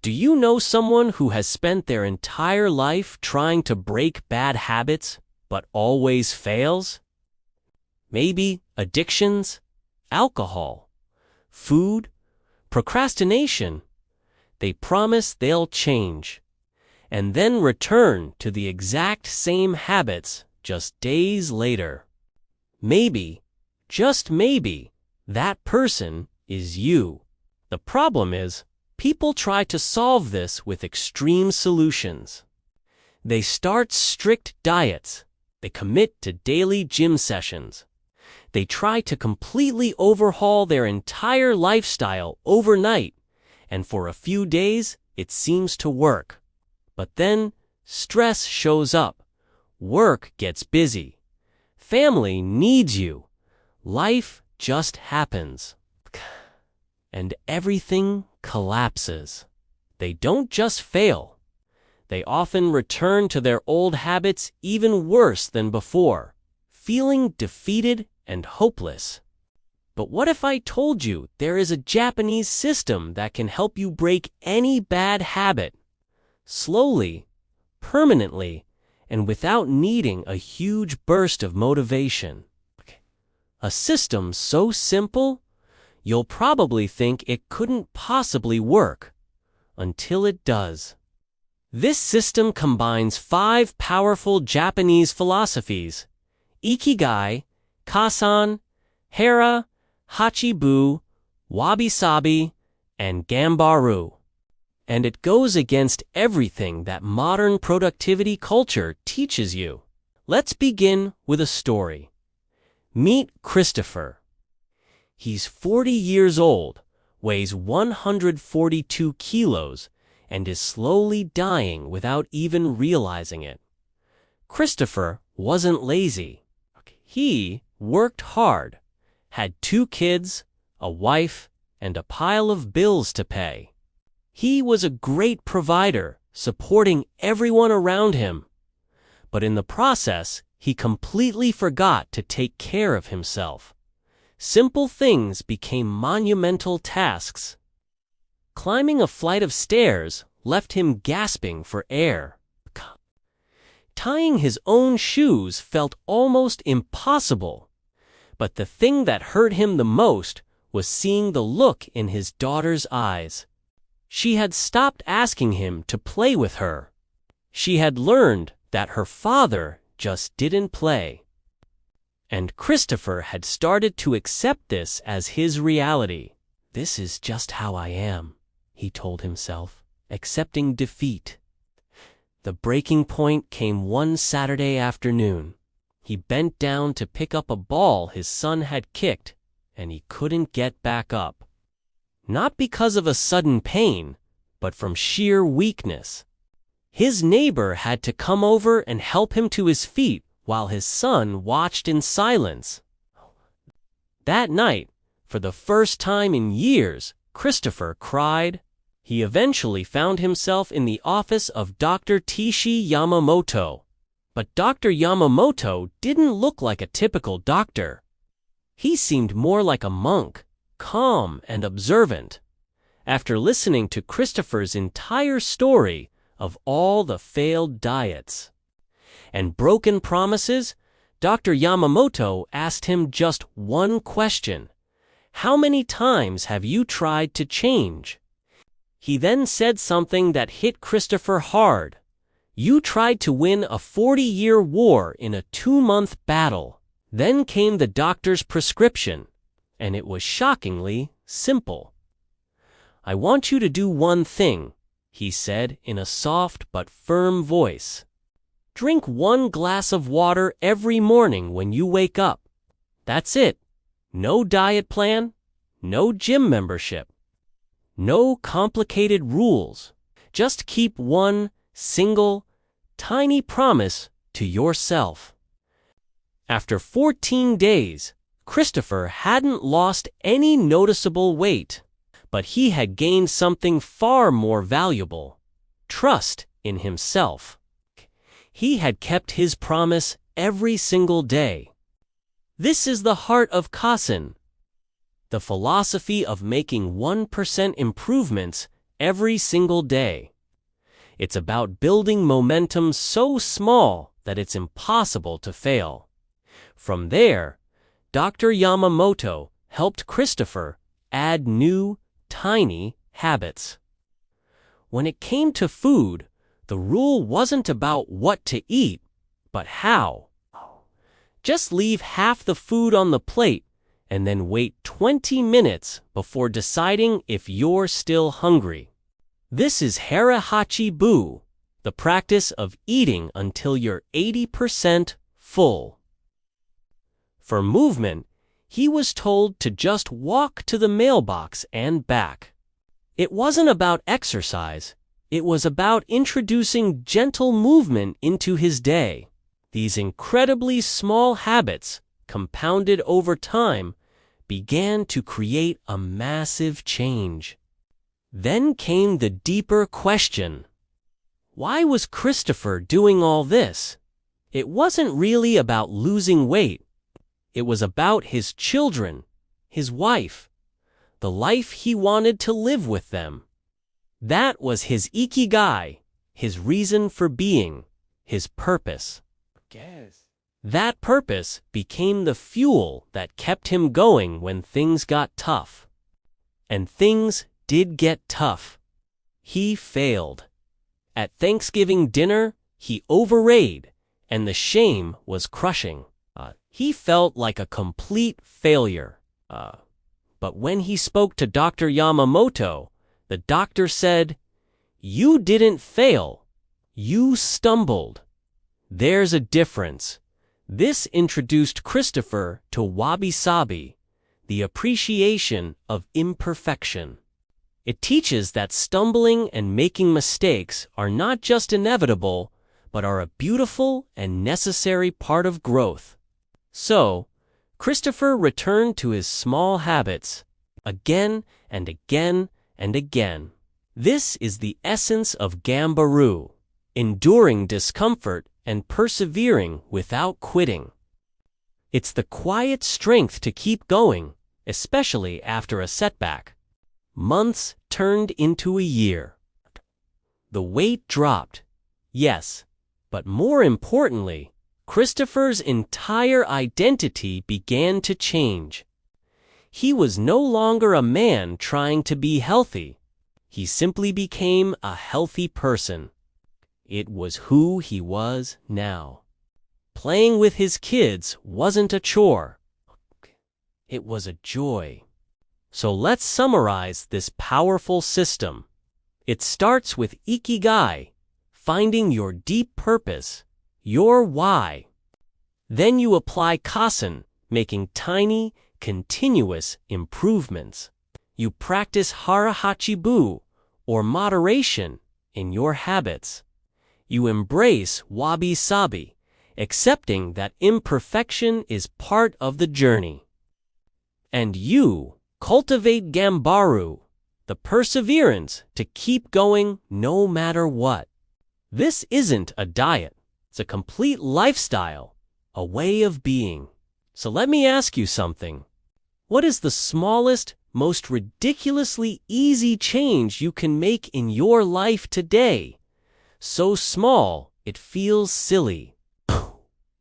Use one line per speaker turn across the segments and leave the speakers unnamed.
Do you know someone who has spent their entire life trying to break bad habits, but always fails? Maybe addictions, alcohol, food, procrastination. They promise they'll change, and then return to the exact same habits just days later. Maybe, just maybe, that person is you. The problem is, people try to solve this with extreme solutions. They start strict diets. They commit to daily gym sessions. They try to completely overhaul their entire lifestyle overnight, and for a few days, it seems to work. But then, stress shows up. Work gets busy. Family needs you. Life just happens. And everything collapses. They don't just fail. They often return to their old habits even worse than before, feeling defeated and hopeless. But what if I told you there is a Japanese system that can help you break any bad habit, slowly, permanently, and without needing a huge burst of motivation? A system so simple, you'll probably think it couldn't possibly work, until it does. This system combines 5 powerful Japanese philosophies: Ikigai, Kaizen, Hara Hachi Bu, Wabi-Sabi, and Gambaru. And it goes against everything that modern productivity culture teaches you. Let's begin with a story. Meet Christopher. He's 40 years old, weighs 142 kilos, and is slowly dying without even realizing it. Christopher wasn't lazy. He worked hard, had 2 kids, a wife, and a pile of bills to pay. He was a great provider, supporting everyone around him. But in the process, he completely forgot to take care of himself. Simple things became monumental tasks. Climbing a flight of stairs left him gasping for air. Tying his own shoes felt almost impossible. But the thing that hurt him the most was seeing the look in his daughter's eyes. She had stopped asking him to play with her. She had learned that her father just didn't play. And Christopher had started to accept this as his reality. "This is just how I am," he told himself, accepting defeat. The breaking point came one Saturday afternoon. He bent down to pick up a ball his son had kicked, and he couldn't get back up. Not because of a sudden pain, but from sheer weakness. His neighbor had to come over and help him to his feet while his son watched in silence. That night, for the first time in years, Christopher cried. He eventually found himself in the office of Dr. Tishi Yamamoto. But Dr. Yamamoto didn't look like a typical doctor. He seemed more like a monk, calm and observant. After listening to Christopher's entire story of all the failed diets and broken promises, Dr. Yamamoto asked him just one question: "How many times have you tried to change?" He then said something that hit Christopher hard. "You tried to win a 40-year war in a 2-month battle." Then came the doctor's prescription, and it was shockingly simple. "I want you to do one thing," he said in a soft but firm voice. "Drink 1 glass of water every morning when you wake up. That's it. No diet plan, no gym membership, no complicated rules. Just keep one single, tiny promise to yourself." After 14 days, Christopher hadn't lost any noticeable weight, but he had gained something far more valuable: trust in himself. He had kept his promise every single day. This is the heart of Kaizen, the philosophy of making 1% improvements every single day. It's about building momentum so small that it's impossible to fail. From there, Dr. Yamamoto helped Christopher add new, tiny habits. When it came to food, the rule wasn't about what to eat, but how. Just leave half the food on the plate and then wait 20 minutes before deciding if you're still hungry. This is Hara Hachi Bu, the practice of eating until you're 80% full. For movement, he was told to just walk to the mailbox and back. It wasn't about exercise, it was about introducing gentle movement into his day. These incredibly small habits, compounded over time, began to create a massive change. Then came the deeper question. Why was Christopher doing all this? It wasn't really about losing weight. It was about his children, his wife, the life he wanted to live with them. That was his Ikigai, his reason for being, his purpose. That purpose became the fuel that kept him going when things got tough. And things did get tough. He failed. At Thanksgiving dinner, he overate, and the shame was crushing. He felt like a complete failure. But when he spoke to Dr. Yamamoto, the doctor said, "You didn't fail. You stumbled." There's a difference. This introduced Christopher to Wabi-Sabi, the appreciation of imperfection. It teaches that stumbling and making mistakes are not just inevitable, but are a beautiful and necessary part of growth. So, Christopher returned to his small habits, again and again and again. This is the essence of Gambaru, enduring discomfort and persevering without quitting. It's the quiet strength to keep going, especially after a setback. Months turned into a year. The weight dropped, yes, but more importantly, Christopher's entire identity began to change. He was no longer a man trying to be healthy. He simply became a healthy person. It was who he was now. Playing with his kids wasn't a chore. It was a joy. So let's summarize this powerful system. It starts with Ikigai, finding your deep purpose, your why. Then you apply Kaizen, making tiny, continuous improvements. You practice Hara Hachi Bu, or moderation, in your habits. You embrace Wabi-Sabi, accepting that imperfection is part of the journey. And you cultivate Gambaru, the perseverance to keep going no matter what. This isn't a diet. It's a complete lifestyle, a way of being. So let me ask you something. What is the smallest, most ridiculously easy change you can make in your life today? So small, it feels silly.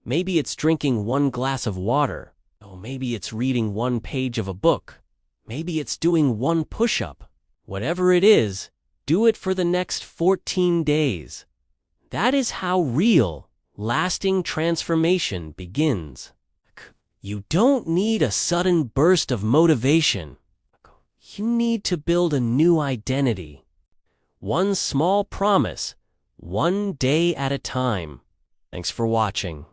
Maybe it's drinking one glass of water. Oh, maybe it's reading one page of a book. Maybe it's doing one push-up. Whatever it is, do it for the next 14 days. That is how real, lasting transformation begins. You don't need a sudden burst of motivation. You need to build a new identity. One small promise, one day at a time. Thanks for watching.